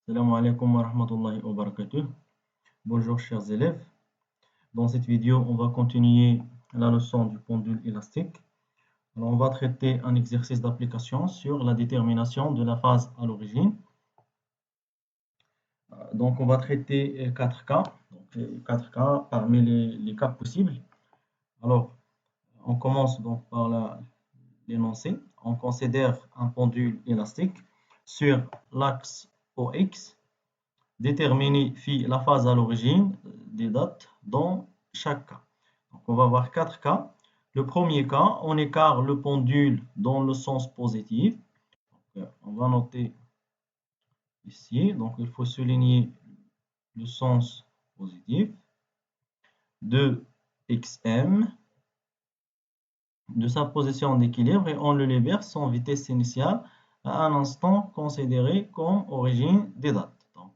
Salam alaikum wa rahmatullahi wa barakatuh. Bonjour chers élèves. Dans cette vidéo, on va continuer la leçon du pendule élastique. Alors, on va traiter un exercice d'application sur la détermination de la phase à l'origine. Donc, on va traiter 4 cas. Donc, 4 cas parmi les cas possibles. Alors, on commence donc par l'énoncé. On considère un pendule élastique sur l'axe OX. Déterminer la phase à l'origine des dates dans chaque cas. Donc, on va voir 4 cas. Le premier cas, on écarte le pendule dans le sens positif. Donc, on va noter ici. Donc, il faut souligner le sens positif de XM de sa position d'équilibre et on le libère sans vitesse initiale à un instant considéré comme origine des dates. Donc,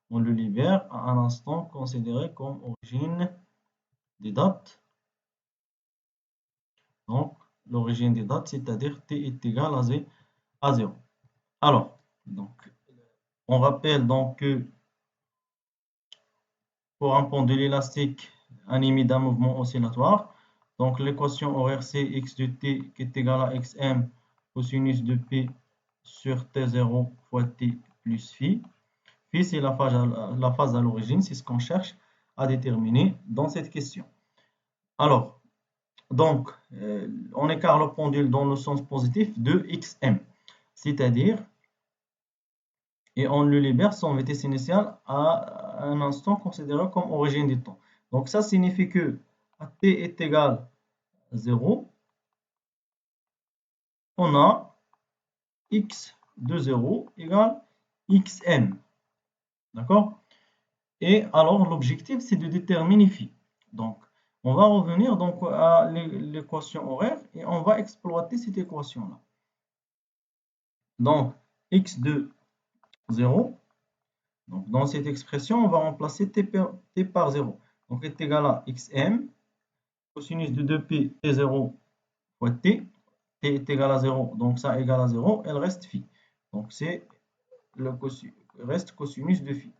on le libère à un instant considéré comme origine des dates. Donc, l'origine des dates, c'est-à-dire t est égal à 0. Alors, donc, on rappelle donc que pour un pendule élastique animé d'un mouvement oscillatoire, donc l'équation horaire c'est x de t qui est égal à xm cosinus de p sur t0 fois t plus phi. Phi, c'est la phase à l'origine, c'est ce qu'on cherche à déterminer dans cette question. Alors, donc, on écarte le pendule dans le sens positif de xm, c'est-à-dire, et on le libère sans vitesse initiale à un instant considéré comme origine du temps. Donc, ça signifie que à t est égal à 0, on a x de 0 égale xm. D'accord? Et alors, l'objectif, c'est de déterminer phi. Donc, on va revenir donc à l'équation horaire et on va exploiter cette équation-là. Donc, x de 0. Donc, dans cette expression, on va remplacer t par 0. Donc, est égal à xm, cosinus de 2p t0 fois t. T est égal à 0, donc ça égale à 0, elle reste phi. Donc, c'est le reste cosinus de phi.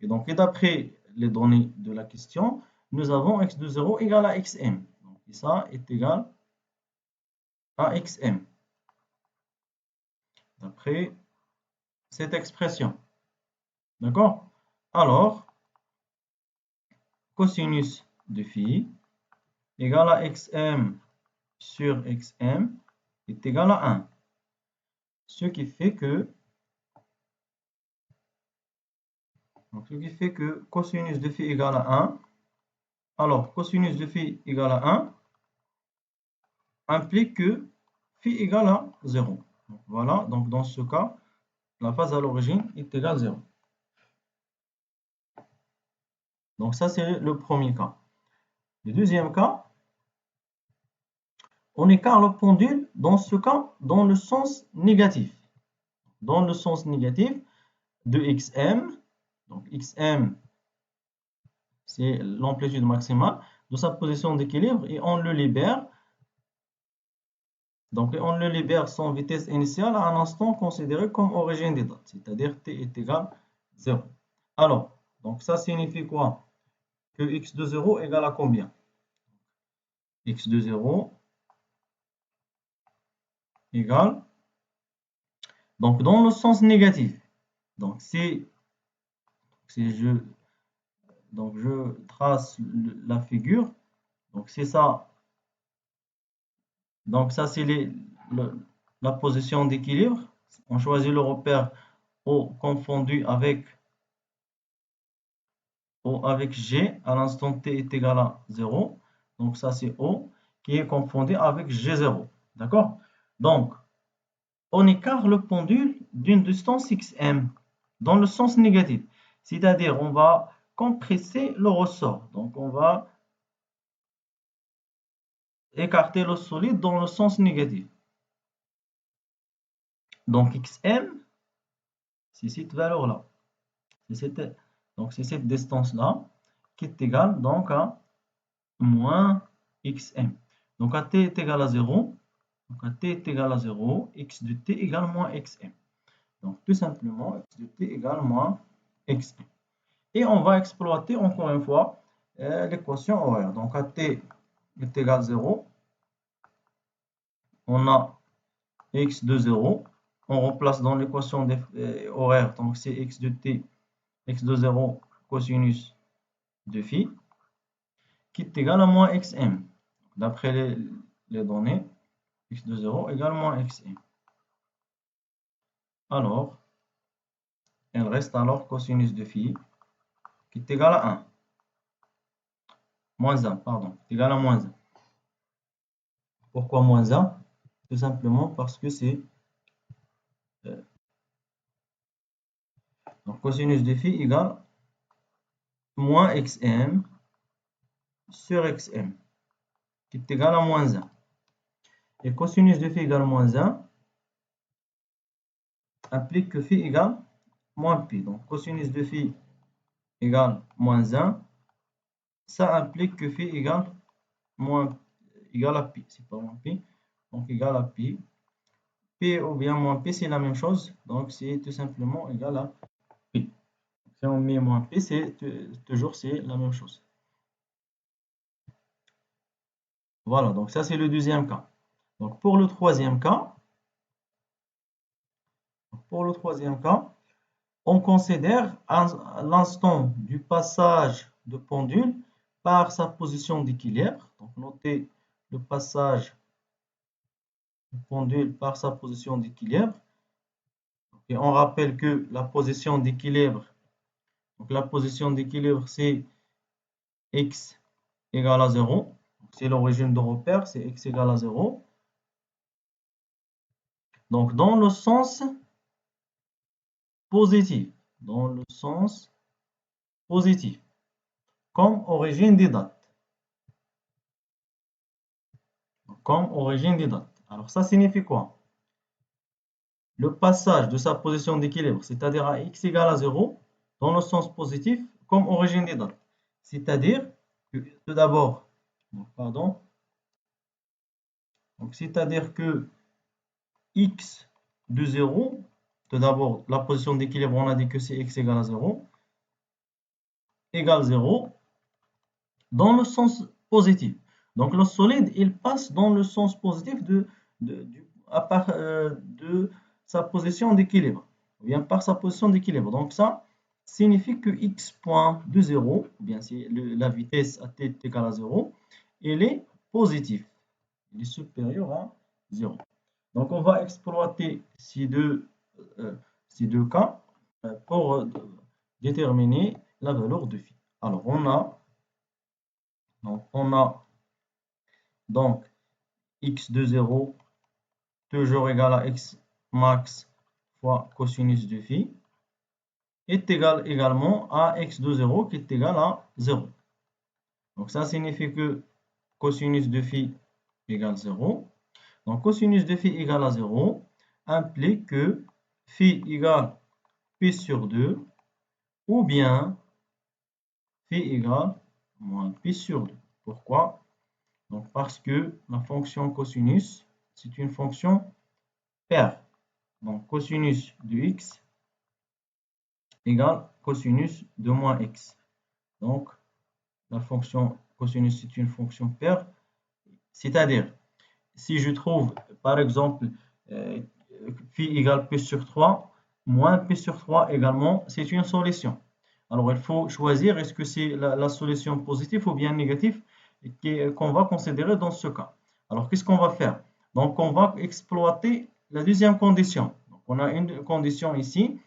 Et donc, d'après les données de la question, nous avons x de 0 égale à xm. Donc, ça est égal à xm. D'après cette expression. D'accord? Alors, cosinus de phi égale à xm sur xm est égal à 1. Ce qui fait que cosinus de phi égale à 1. Alors, cosinus de phi égale à 1 implique que phi égale à 0. Donc, voilà, donc dans ce cas, la phase à l'origine est égale à 0. Donc ça, c'est le premier cas. Le deuxième cas, on écarte le pendule, dans ce cas, dans le sens négatif. Dans le sens négatif de xm. Donc xm, c'est l'amplitude maximale de sa position d'équilibre et on le libère. Donc on le libère sans vitesse initiale à un instant considéré comme origine des dates, c'est-à-dire t est égal à 0. Alors, donc ça signifie quoi? Que x de 0 égale à combien? X de 0 égale, donc dans le sens négatif. Donc si je trace la figure, donc c'est ça. Donc ça c'est la position d'équilibre. On choisit le repère O confondu avec G à l'instant t est égal à 0. Donc ça c'est O qui est confondu avec G0. D'accord? Donc on écarte le pendule d'une distance xm dans le sens négatif. C'est-à-dire on va compresser le ressort. Donc on va écarter le solide dans le sens négatif. Donc xm, c'est cette valeur-là. Donc c'est cette distance-là qui est égale donc à moins xm. Donc à t est égal à 0. Donc à t est égal à 0, x de t égale moins xm. Donc, tout simplement, x de t égale moins x1. Et on va exploiter encore une fois l'équation horaire. Donc, à t est égal à 0, on a x de 0. On remplace dans l'équation horaire, donc c'est x de t, x de 0, cosinus de phi, qui est égal à moins xm. D'après les données, x de 0 égale moins xm. Alors, il reste alors cosinus de phi, qui est égal à 1. Moins 1, pardon, est égal à moins 1. Pourquoi moins 1? Tout simplement parce que c'est donc cosinus de phi égale moins xm sur xm, qui est égal à moins 1. Et cosinus de phi égale moins 1 implique que phi égale moins pi. Donc cosinus de phi égale moins 1, ça implique que phi égale à pi. C'est pas moins pi, donc égal à pi. P ou bien moins pi, c'est la même chose. Donc c'est tout simplement égal à pi. Si on met moins pi, c'est toujours la même chose. Voilà, donc ça c'est le deuxième cas. Donc pour le troisième cas, on considère l'instant du passage de pendule par sa position d'équilibre. Donc notez le passage du pendule par sa position d'équilibre. Et on rappelle que la position d'équilibre, c'est x égale à 0. C'est l'origine de repère, c'est x égale à 0. Donc dans le sens positif, comme origine des dates. Alors ça signifie quoi? Le passage de sa position d'équilibre, c'est-à-dire à x égale à 0, dans le sens positif, comme origine des dates. C'est-à-dire que, tout d'abord, c'est-à-dire que x de 0, tout d'abord, la position d'équilibre, on a dit que c'est x égale à 0, égale 0, dans le sens positif. Donc le solide, il passe dans le sens positif de sa position d'équilibre, ou bien par sa position d'équilibre. Donc ça signifie que x point de 0, ou bien si la vitesse à t est égale à 0, il est positif, il est supérieur à 0. Donc on va exploiter ces deux cas pour déterminer la valeur de phi. Alors on a donc x de 0 toujours égal à x max fois cosinus de phi est égal également à x de 0 qui est égal à 0. Donc ça signifie que cosinus de phi égale 0. Donc cosinus de phi égale à 0 implique que phi égale pi sur 2 ou bien phi égale moins pi sur 2. Pourquoi? Donc parce que la fonction cosinus, c'est une fonction paire. Donc cosinus de x égale cosinus de moins x. Donc la fonction cosinus, c'est une fonction paire. C'est-à-dire, si je trouve par exemple phi égale p sur 3, moins p sur 3 également, c'est une solution. Alors il faut choisir est-ce que c'est la solution positive ou bien négative qu'on va considérer dans ce cas. Alors qu'est-ce qu'on va faire? Donc on va exploiter la deuxième condition. Donc, on a une condition ici.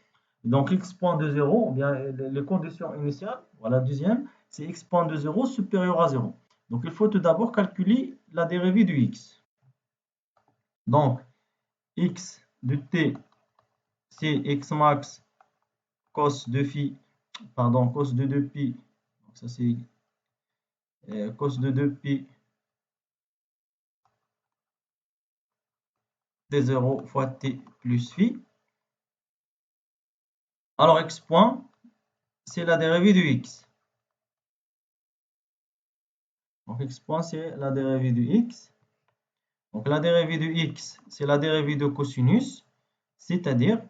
Donc x point de 0, ou bien les conditions initiales, voilà, deuxième, c'est x point de 0 supérieur à 0. Donc il faut tout d'abord calculer la dérivée du x. Donc x de t, c'est x max cos de phi, pardon, cos de 2pi, donc ça c'est cos de 2pi t0 fois t plus phi. Alors x point, c'est la dérivée de x. Donc x point, c'est la dérivée de x. Donc la dérivée de x, c'est la dérivée de cosinus, c'est-à-dire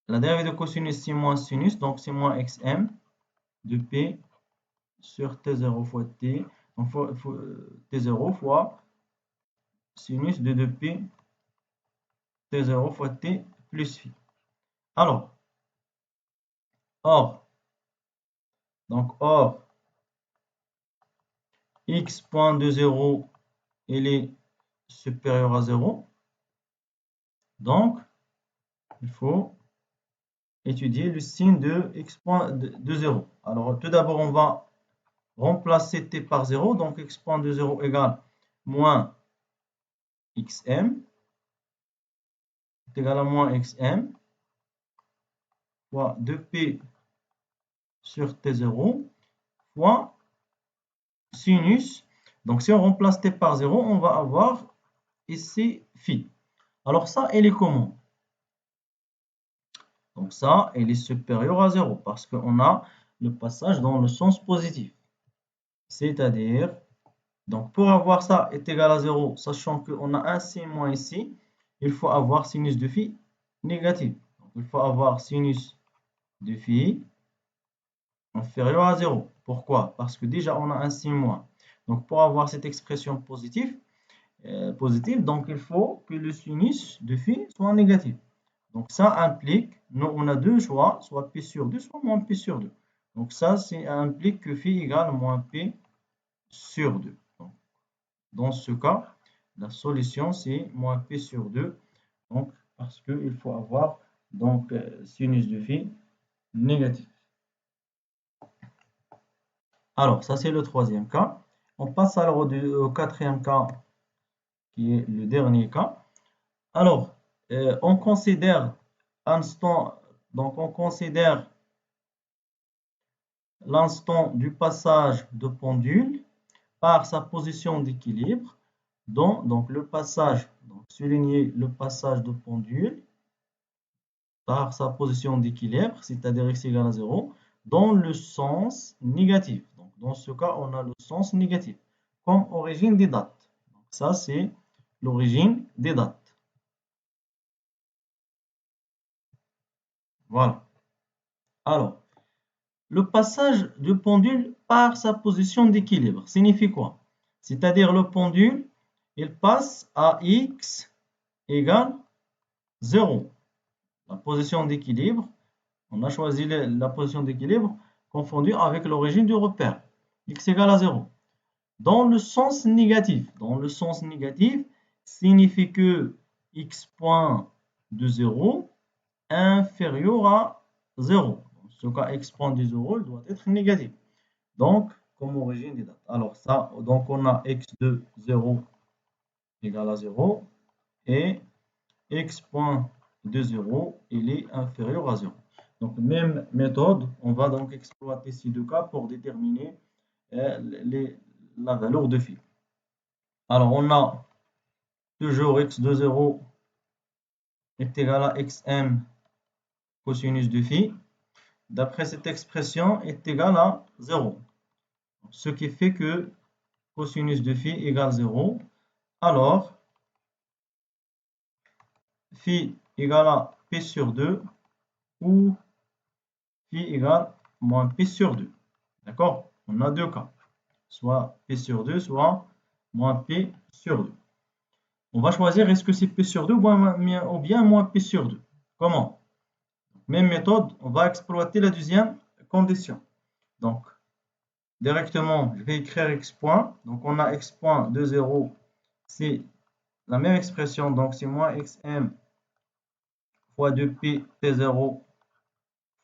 la dérivée de cosinus, c'est moins sinus, donc c'est moins xm de p sur t0 fois t, donc t0 fois sinus de 2p t0 fois t plus phi. Alors, or x point de 0, il est supérieur à 0. Donc, il faut étudier le signe de x point de 0. Alors, tout d'abord, on va remplacer t par 0. Donc, x point de 0 égale moins xm est égal à moins xm fois 2p sur t0 fois sinus. Donc, si on remplace t par 0, on va avoir ici phi. Alors, ça, elle est comment? Donc, ça, elle est supérieure à 0 parce qu'on a le passage dans le sens positif. C'est-à-dire, donc pour avoir ça est égal à 0, sachant qu'on a un signe moins ici, il faut avoir sinus de phi négatif. Donc, il faut avoir sinus de phi inférieur à 0. Pourquoi? Parce que déjà, on a un signe moins. Donc, pour avoir cette expression positive, donc il faut que le sinus de phi soit négatif. Donc, ça implique, nous, on a deux choix, soit p sur 2, soit moins p sur 2. Donc, ça implique que phi égale moins p sur 2. Donc, dans ce cas, la solution, c'est moins p sur 2. Donc, parce qu'il faut avoir donc, sinus de phi négatif. Alors, ça, c'est le troisième cas. On passe alors au quatrième cas, qui est le dernier cas. Alors, on considère l'instant du passage de pendule par sa position d'équilibre, donc le passage, donc souligner le passage de pendule par sa position d'équilibre, c'est-à-dire x égale à 0, dans le sens négatif. Donc, dans ce cas, on a le sens négatif, comme origine des dates. Donc, ça, c'est l'origine des dates. Voilà. Alors, le passage du pendule par sa position d'équilibre signifie quoi? C'est-à-dire le pendule, il passe à x égale 0. La position d'équilibre, on a choisi la position d'équilibre confondue avec l'origine du repère, x égale à 0. Dans le sens négatif, signifie que x point de 0 inférieur à 0. Dans ce cas, x point de 0 doit être négatif. Donc, comme origine des dates. Alors ça, donc on a x de 0 égale à 0 et x point de 0, il est inférieur à 0. Donc, même méthode, on va donc exploiter ces deux cas pour déterminer la valeur de phi. Alors, on a toujours x de 0 est égal à xm cosinus de phi. D'après cette expression, est égal à 0. Ce qui fait que cosinus de phi égale 0. Alors, phi égale à p sur 2 ou phi égale moins p sur 2. D'accord? On a deux cas. Soit p sur 2, soit moins p sur 2. On va choisir est-ce que c'est p sur 2 ou bien moins p sur 2. Comment? Même méthode, on va exploiter la deuxième condition. Donc, directement, je vais écrire x point. Donc, on a x point de 0, c'est la même expression. Donc, c'est moins xm fois 2p t0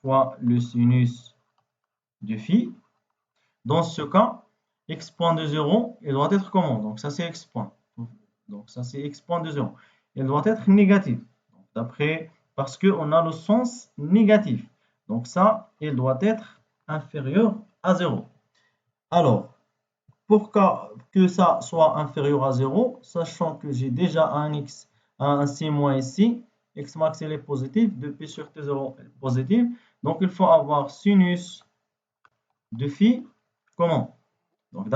fois le sinus de phi. Dans ce cas, x point de 0, il doit être comment? Donc, ça, c'est x point. Donc, ça, c'est x point de 0. Il doit être négatif. D'après, parce qu'on a le sens négatif. Donc, ça, il doit être inférieur à 0. Alors, pour que ça soit inférieur à 0, sachant que j'ai déjà un signe moins ici, x max il est positif, 2p sur t0 est positif. Donc, il faut avoir sinus de phi, comment? Donc,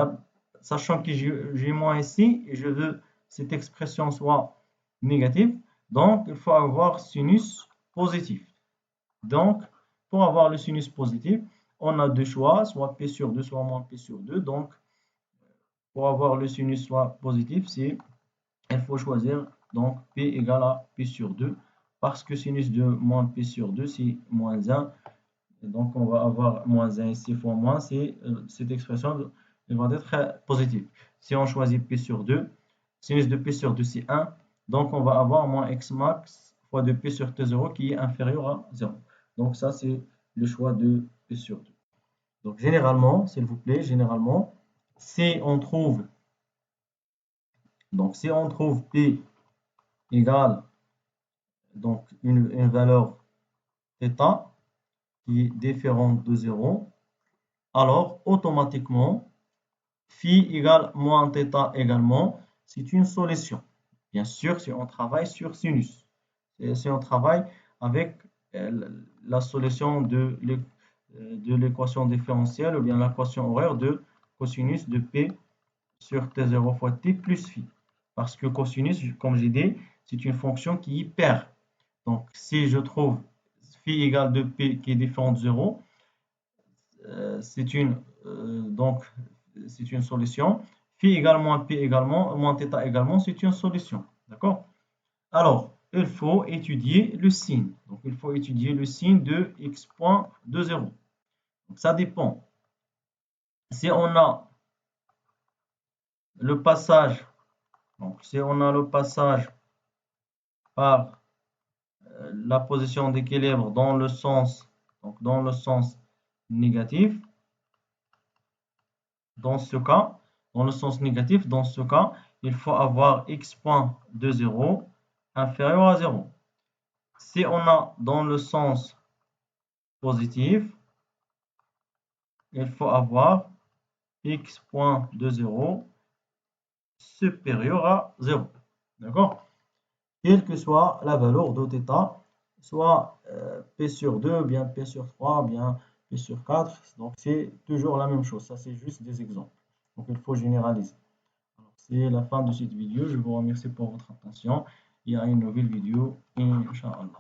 sachant que j'ai moins ici, et je veux cette expression soit négative, donc il faut avoir sinus positif. Donc, pour avoir le sinus positif, on a deux choix, soit P sur 2, soit moins P sur 2. Donc, pour avoir le sinus soit positif, il faut choisir donc P égale à P sur 2, parce que sinus de moins P sur 2, c'est moins 1. Et donc, on va avoir moins 1 ici fois moins, cette expression elle va être positive. Si on choisit P sur 2, sinus de P sur 2, c'est 1. Donc, on va avoir moins x max fois de P sur T0 qui est inférieur à 0. Donc, ça, c'est le choix de P sur 2. Donc, généralement, s'il vous plaît, généralement, si on trouve P égale donc une valeur θ qui est différente de 0, alors automatiquement, phi égale moins θ également, c'est une solution. Bien sûr, si on travaille sur sinus, si on travaille avec la solution de l'équation différentielle ou bien l'équation horaire de cosinus de P sur T0 fois T plus phi. Parce que cosinus, comme j'ai dit, c'est une fonction qui est paire. Donc, si je trouve phi égale de P qui est différent de 0, c'est une solution. Phi égale moins P également, moins θ également, c'est une solution. D'accord? Alors, il faut étudier le signe. Donc, il faut étudier le signe de x point de 0. Donc, ça dépend. Si on a le passage, par la position d'équilibre dans le sens négatif, dans ce cas, il faut avoir x point de 0 inférieur à 0. Si on a dans le sens positif, il faut avoir x point de 0 supérieur à 0. D'accord? Quelle que soit la valeur de θ, soit P sur 2, bien P sur 3, bien P sur 4. Donc, c'est toujours la même chose. Ça, c'est juste des exemples. Donc, il faut généraliser. C'est la fin de cette vidéo. Je vous remercie pour votre attention. Il y a une nouvelle vidéo, Inch'Allah.